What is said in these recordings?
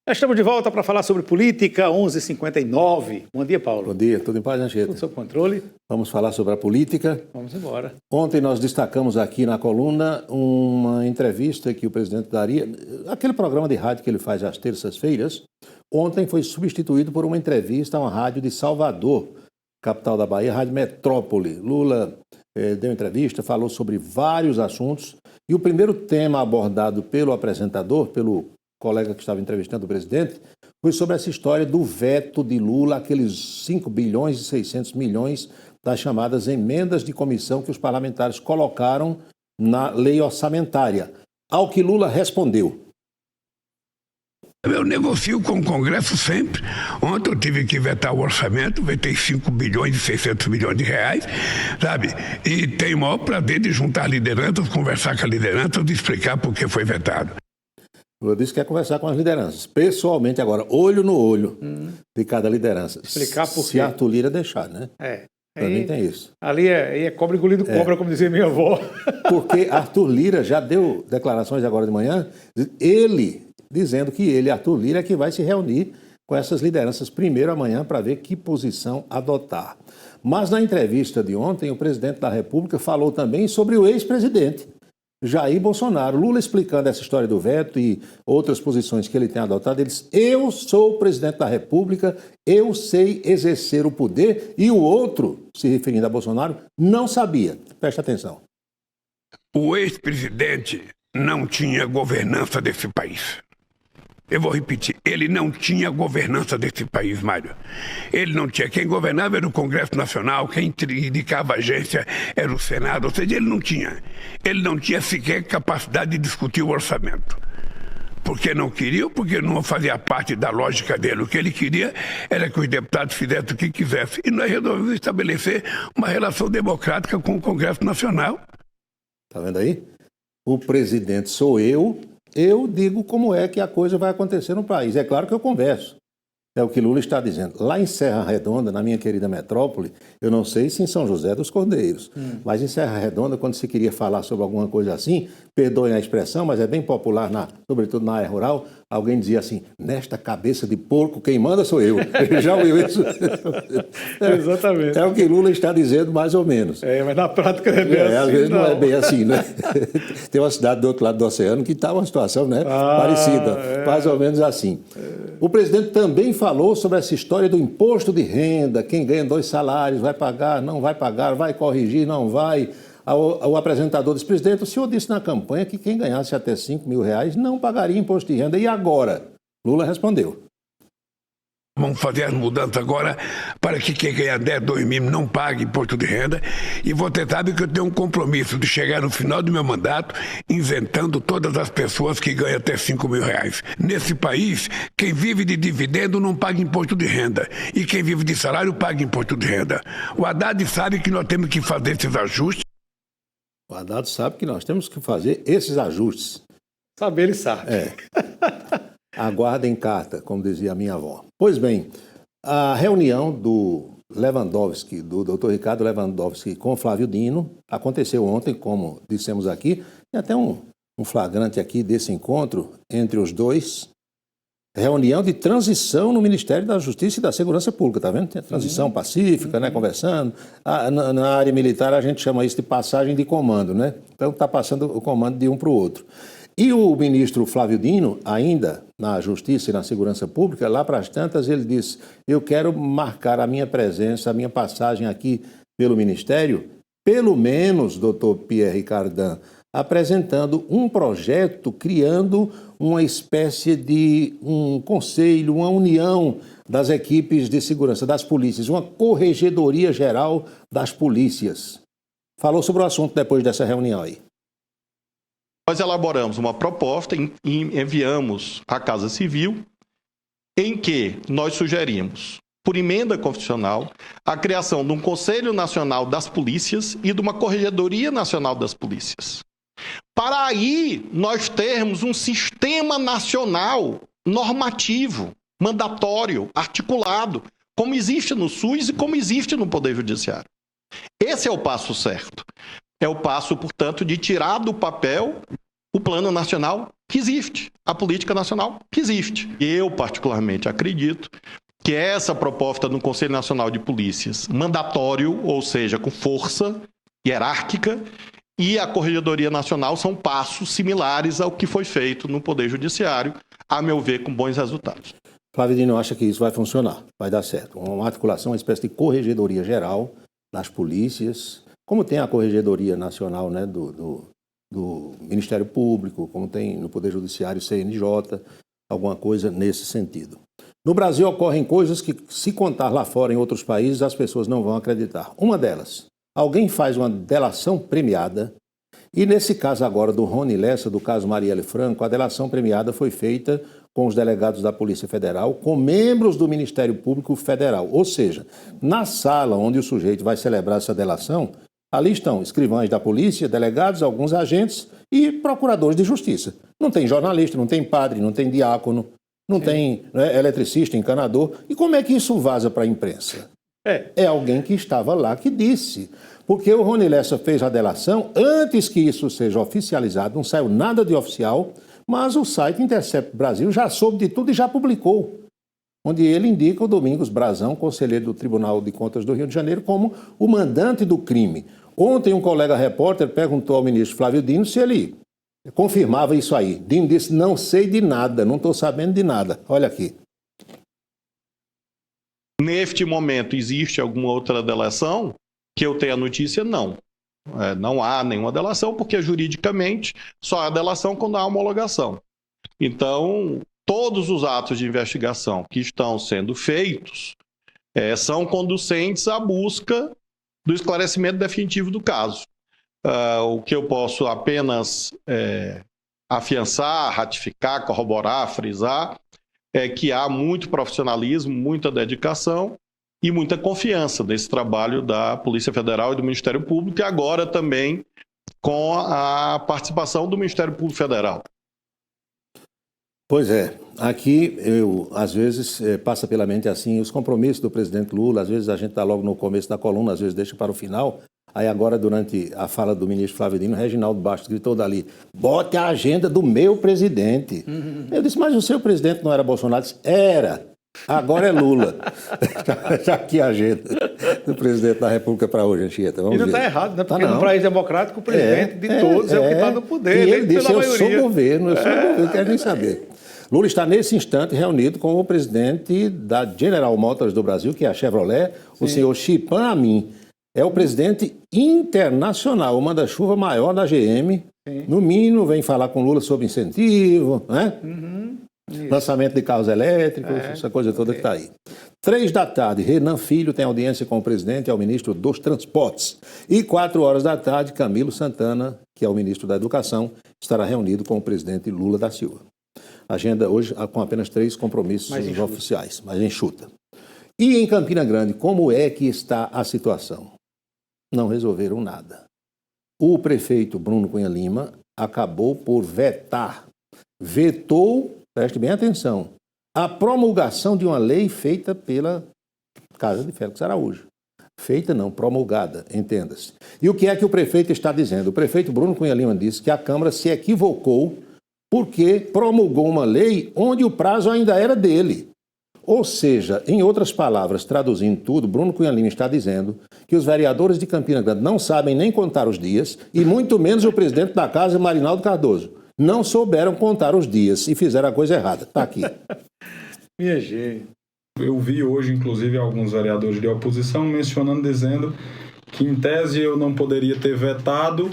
Estamos de volta para falar sobre política, 11h59. Bom dia, Paulo. Bom dia, tudo em paz, Anchieta? Tudo sob controle. Vamos falar sobre a política. Vamos embora. Ontem nós destacamos aqui na coluna uma entrevista que o presidente daria, aquele programa de rádio que ele faz às terças-feiras. Ontem foi substituído por uma entrevista a uma rádio de Salvador, capital da Bahia, Rádio Metrópole. Lula deu entrevista, falou sobre vários assuntos e o primeiro tema abordado pelo apresentador, pelo colega que estava entrevistando o presidente, foi sobre essa história do veto de Lula, aqueles 5 bilhões e 600 milhões das chamadas emendas de comissão que os parlamentares colocaram na lei orçamentária. Ao que Lula respondeu. Eu negocio com o Congresso sempre. Ontem eu tive que vetar o orçamento, vetei 5 bilhões e 600 milhões de reais, sabe? E tenho o maior prazer de juntar lideranças, conversar com a liderança, de explicar por que foi vetado. Lula disse que quer conversar com as lideranças, pessoalmente agora, olho no olho de cada liderança. Explicar por quê. Se Arthur Lira deixar, né? Para mim tem isso. Ali é cobra engolindo cobra, como dizia minha avó. Porque Arthur Lira já deu declarações agora de manhã, dizendo que ele, Arthur Lira, é que vai se reunir com essas lideranças primeiro amanhã para ver que posição adotar. Mas na entrevista de ontem, o presidente da República falou também sobre o ex-presidente Jair Bolsonaro. Lula explicando essa história do veto e outras posições que ele tem adotado, ele disse: eu sou o presidente da República, eu sei exercer o poder, e o outro, se referindo a Bolsonaro, não sabia. Preste atenção. O ex-presidente não tinha governança desse país. Eu vou repetir, ele não tinha governança desse país, Mário. Ele não tinha. Quem governava era o Congresso Nacional, quem indicava a agência era o Senado, ou seja, ele não tinha. Ele não tinha sequer capacidade de discutir o orçamento. Porque não queria ou porque não fazia parte da lógica dele. O que ele queria era que os deputados fizessem o que quisessem. E nós resolvemos estabelecer uma relação democrática com o Congresso Nacional. Tá vendo aí? O presidente sou eu digo como é que a coisa vai acontecer no país. É claro que eu converso. É o que Lula está dizendo. Lá em Serra Redonda, na minha querida metrópole, eu não sei se em São José dos Cordeiros, mas em Serra Redonda, quando se queria falar sobre alguma coisa assim, perdoem a expressão, mas é bem popular, sobretudo na área rural, alguém dizia assim: nesta cabeça de porco, quem manda sou eu. Já ouviu isso? Exatamente. É o que Lula está dizendo, mais ou menos. Mas na prática não é bem assim. Às vezes não é bem assim, né? Tem uma cidade do outro lado do oceano que está uma situação, né, parecida, mais ou menos assim. O presidente também falou sobre essa história do imposto de renda, quem ganha 2 salários vai pagar, não vai pagar, vai corrigir, não vai. O apresentador disse: presidente, o senhor disse na campanha que quem ganhasse até 5 mil reais não pagaria imposto de renda. E agora? Lula respondeu: vamos fazer as mudanças agora para que quem ganha 10, 2 mil não pague imposto de renda. E você sabe que eu tenho um compromisso de chegar no final do meu mandato isentando todas as pessoas que ganham até 5 mil reais. Nesse país, quem vive de dividendo não paga imposto de renda. E quem vive de salário paga imposto de renda. O Haddad sabe que nós temos que fazer esses ajustes. O Haddad sabe que nós temos que fazer esses ajustes. Saber, ele sabe. Aguardem carta, como dizia a minha avó. Pois bem, a reunião do Lewandowski, do Dr. Ricardo Lewandowski com Flávio Dino, aconteceu ontem, como dissemos aqui. Tem até um flagrante aqui desse encontro entre os dois. Reunião de transição no Ministério da Justiça e da Segurança Pública, tá vendo? Tem a transição pacífica, né, conversando. Na área militar a gente chama isso de passagem de comando, né? Então está passando o comando de um para o outro. E o ministro Flávio Dino, ainda na Justiça e na Segurança Pública, lá para as tantas, ele disse: eu quero marcar a minha presença, a minha passagem aqui pelo Ministério, pelo menos, doutor Pierre Cardin, apresentando um projeto, criando uma espécie de um conselho, uma união das equipes de segurança, das polícias, uma corregedoria geral das polícias. Falou sobre o assunto depois dessa reunião aí. Nós elaboramos uma proposta e enviamos à Casa Civil, em que nós sugerimos, por emenda constitucional, a criação de um Conselho Nacional das Polícias e de uma Corregedoria Nacional das Polícias. Para aí nós termos um sistema nacional normativo, mandatório, articulado, como existe no SUS e como existe no Poder Judiciário. Esse é o passo certo. É o passo, portanto, de tirar do papel o plano nacional que existe, a política nacional que existe. Eu, particularmente, acredito que essa proposta no Conselho Nacional de Polícias, mandatório, ou seja, com força hierárquica, e a Corregedoria Nacional são passos similares ao que foi feito no Poder Judiciário, a meu ver, com bons resultados. Flávio Dino acha que isso vai funcionar, vai dar certo. Uma articulação, uma espécie de corregedoria geral nas polícias, como tem a Corregedoria Nacional, né, do Ministério Público, como tem no Poder Judiciário, CNJ, alguma coisa nesse sentido. No Brasil ocorrem coisas que, se contar lá fora em outros países, as pessoas não vão acreditar. Uma delas, alguém faz uma delação premiada, e nesse caso agora do Rony Lessa, do caso Marielle Franco, a delação premiada foi feita com os delegados da Polícia Federal, com membros do Ministério Público Federal. Ou seja, na sala onde o sujeito vai celebrar essa delação, ali estão escrivães da polícia, delegados, alguns agentes e procuradores de justiça. Não tem jornalista, não tem padre, não tem diácono, não tem, né, eletricista, encanador. E como é que isso vaza para a imprensa? É alguém que estava lá que disse. Porque o Rony Lessa fez a delação antes que isso seja oficializado, não saiu nada de oficial, mas o site Intercept Brasil já soube de tudo e já publicou, onde ele indica o Domingos Brazão, conselheiro do Tribunal de Contas do Rio de Janeiro, como o mandante do crime. Ontem um colega repórter perguntou ao ministro Flávio Dino se ele confirmava isso aí. Dino disse, não sei de nada, não estou sabendo de nada. Olha aqui. Neste momento, existe alguma outra delação? Que eu tenha notícia, não. Não há nenhuma delação, porque juridicamente só há delação quando há homologação. Então, todos os atos de investigação que estão sendo feitos são conducentes à busca do esclarecimento definitivo do caso. O que eu posso apenas afiançar, ratificar, corroborar, frisar, é que há muito profissionalismo, muita dedicação e muita confiança nesse trabalho da Polícia Federal e do Ministério Público, e agora também com a participação do Ministério Público Federal. Pois é, aqui às vezes passa pela mente assim, os compromissos do presidente Lula, às vezes a gente está logo no começo da coluna, às vezes deixa para o final, aí agora durante a fala do ministro Flávio Dino, Reginaldo Bastos gritou dali, bote a agenda do meu presidente. Eu disse, mas o seu presidente não era Bolsonaro? Disse, era. Agora é Lula. Já aqui a agenda do presidente da República para hoje, Anchieta. E não está errado, né? Porque no país democrático, o presidente de todos é o que está no poder. E ele disse, eu sou governo, não quero nem saber. Lula está nesse instante reunido com o presidente da General Motors do Brasil, que é a Chevrolet, o senhor Chipan Amin. É o presidente internacional, o manda-chuva maior da GM. Sim. No mínimo, vem falar com Lula sobre incentivo, né? Lançamento de carros elétricos, essa coisa toda que está aí. 15h, Renan Filho tem audiência com o presidente, é o ministro dos Transportes. E 16h, Camilo Santana, que é o ministro da Educação, estará reunido com o presidente Lula da Silva. Agenda hoje com apenas 3 compromissos oficiais, mas enxuta. E em Campina Grande, como é que está a situação? Não resolveram nada. O prefeito Bruno Cunha Lima acabou por vetou, preste bem atenção, a promulgação de uma lei feita pela Casa de Félix Araújo. Feita não, promulgada, entenda-se. E o que é que o prefeito está dizendo? O prefeito Bruno Cunha Lima disse que a Câmara se equivocou porque promulgou uma lei onde o prazo ainda era dele. Ou seja, em outras palavras, traduzindo tudo, Bruno Cunha Lima está dizendo que os vereadores de Campina Grande não sabem nem contar os dias e muito menos o presidente da Casa, Marinaldo Cardoso. Não souberam contar os dias e fizeram a coisa errada. Está aqui. Minha gente. Eu vi hoje, inclusive, alguns vereadores de oposição mencionando, dizendo que, em tese, eu não poderia ter vetado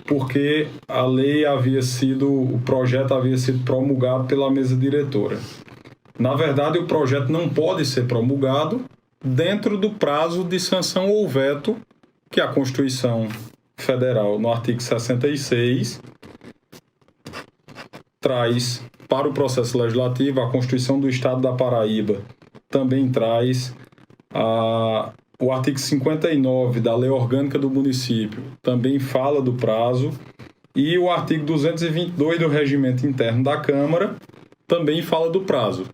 porque a lei o projeto havia sido promulgado pela mesa diretora. Na verdade, o projeto não pode ser promulgado dentro do prazo de sanção ou veto que a Constituição Federal, no artigo 66, traz para o processo legislativo. A Constituição do Estado da Paraíba também traz o artigo 59 da Lei Orgânica do Município, também fala do prazo, e o artigo 222 do Regimento Interno da Câmara também fala do prazo,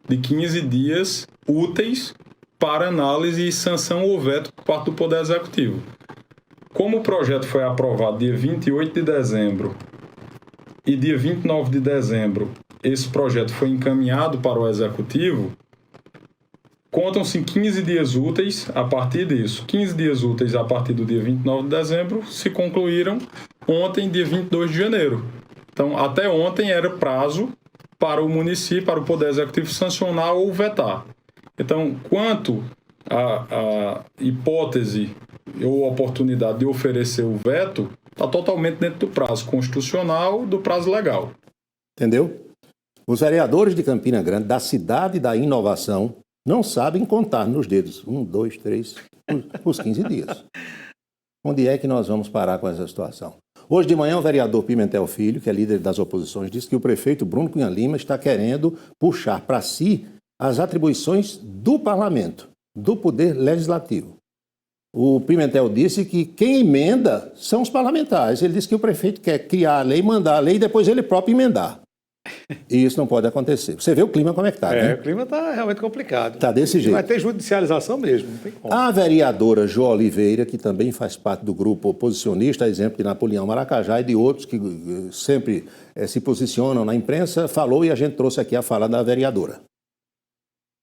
de 15 dias úteis para análise e sanção ou veto por parte do Poder Executivo. Como o projeto foi aprovado dia 28 de dezembro e dia 29 de dezembro esse projeto foi encaminhado para o Executivo, contam-se 15 dias úteis a partir disso. 15 dias úteis a partir do dia 29 de dezembro se concluíram ontem, dia 22 de janeiro. Então, até ontem era prazo para o município, para o Poder Executivo sancionar ou vetar. Então, quanto à hipótese ou oportunidade de oferecer o veto, está totalmente dentro do prazo constitucional, do prazo legal. Entendeu? Os vereadores de Campina Grande, da cidade da inovação, não sabem contar nos dedos. 1, 2, 3, os 15 dias. Onde é que nós vamos parar com essa situação? Hoje de manhã, o vereador Pimentel Filho, que é líder das oposições, disse que o prefeito Bruno Cunha Lima está querendo puxar para si as atribuições do parlamento, do poder legislativo. O Pimentel disse que quem emenda são os parlamentares. Ele disse que o prefeito quer criar a lei, mandar a lei e depois ele próprio emendar. E isso não pode acontecer. Você vê o clima como é que está, né? O clima está realmente complicado. Está desse jeito. Vai ter judicialização mesmo, não tem como. A vereadora Jo Oliveira, que também faz parte do grupo oposicionista, a exemplo de Napoleão Maracajá e de outros que sempre se posicionam na imprensa, falou e a gente trouxe aqui a fala da vereadora.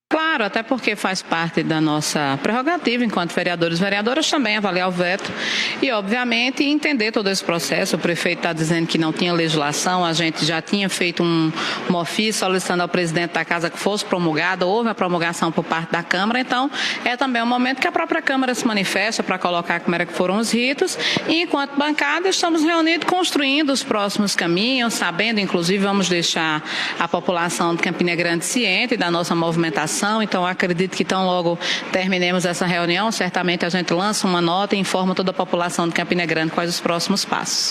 Claro, até porque faz parte da nossa prerrogativa enquanto vereadores e vereadoras também avaliar o veto e, obviamente, entender todo esse processo. O prefeito está dizendo que não tinha legislação, a gente já tinha feito um ofício solicitando ao presidente da Casa que fosse promulgada, houve a promulgação por parte da Câmara, então é também um momento que a própria Câmara se manifesta para colocar como era que foram os ritos e, enquanto bancada, estamos reunidos construindo os próximos caminhos, sabendo, inclusive, vamos deixar a população de Campina Grande ciente da nossa movimentação. Então, acredito que tão logo terminemos essa reunião, certamente a gente lança uma nota e informa toda a população de Campina Grande quais os próximos passos.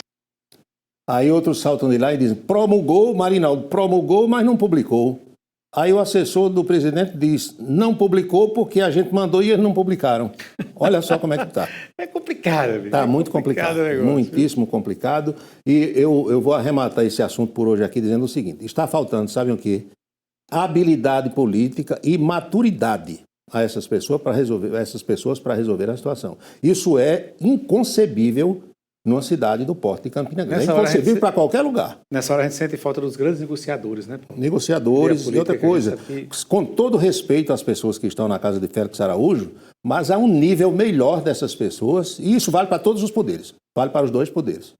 Aí outros saltam de lá e dizem, promulgou, Marinaldo, promulgou, mas não publicou. Aí o assessor do presidente diz, não publicou porque a gente mandou e eles não publicaram. Olha só como é que está. É complicado. Está muito complicado, muitíssimo complicado. E eu vou arrematar esse assunto por hoje aqui dizendo o seguinte, está faltando, sabem o quê? Habilidade política e maturidade a essas pessoas para resolver a situação. Isso é inconcebível numa cidade do porte de Campina Grande. É inconcebível para qualquer lugar. Nessa hora a gente sente falta dos grandes negociadores, né? Negociadores e outra coisa. Com todo respeito às pessoas que estão na casa de Félix Araújo, mas há um nível melhor dessas pessoas, e isso vale para todos os poderes. Vale para os dois poderes.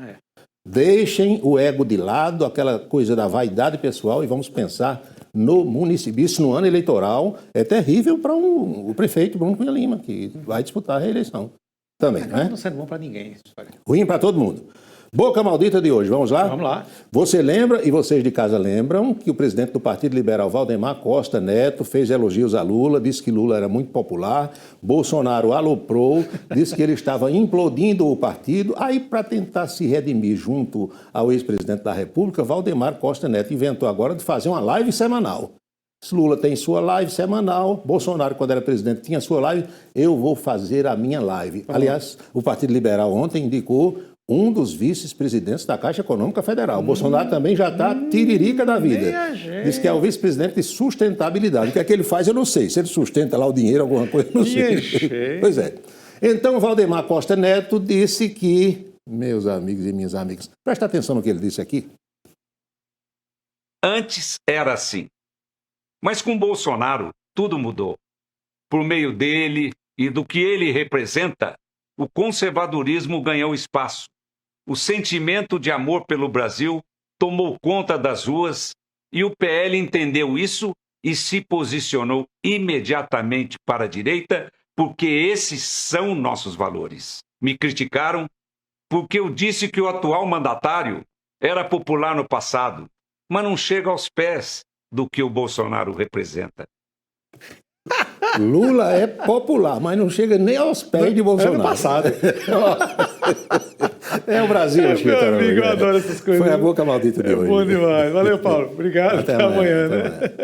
Deixem o ego de lado, aquela coisa da vaidade pessoal e vamos pensar no município. Isso no ano eleitoral é terrível para o prefeito Bruno Cunha Lima, que vai disputar a reeleição também, né? Não sendo bom para ninguém. Ruim para todo mundo. Boca maldita de hoje, vamos lá? Vamos lá. Você lembra, e vocês de casa lembram, que o presidente do Partido Liberal, Valdemar Costa Neto, fez elogios a Lula, disse que Lula era muito popular, Bolsonaro aloprou, disse que ele estava implodindo o partido, aí para tentar se redimir junto ao ex-presidente da República, Valdemar Costa Neto inventou agora de fazer uma live semanal. Lula tem sua live semanal, Bolsonaro, quando era presidente, tinha sua live, eu vou fazer a minha live. Aliás, o Partido Liberal ontem indicou um dos vice-presidentes da Caixa Econômica Federal. O Bolsonaro também já está tiririca da vida. Diz que é o vice-presidente de sustentabilidade. O que é que ele faz, eu não sei. Se ele sustenta lá o dinheiro, alguma coisa, eu não sei. Pois é. Então, Valdemar Costa Neto disse que, meus amigos e minhas amigas, presta atenção no que ele disse aqui. Antes era assim. Mas com Bolsonaro, tudo mudou. Por meio dele e do que ele representa, o conservadorismo ganhou espaço. O sentimento de amor pelo Brasil tomou conta das ruas e o PL entendeu isso e se posicionou imediatamente para a direita, porque esses são nossos valores. Me criticaram porque eu disse que o atual mandatário era popular no passado, mas não chega aos pés do que o Bolsonaro representa. Lula é popular, mas não chega nem aos pés de Bolsonaro. Ano passado. É o Brasil, meu amigo, eu adoro essas coisas. Foi a boca maldita de hoje. Bom demais. Valeu, Paulo. Obrigado. Até amanhã, né?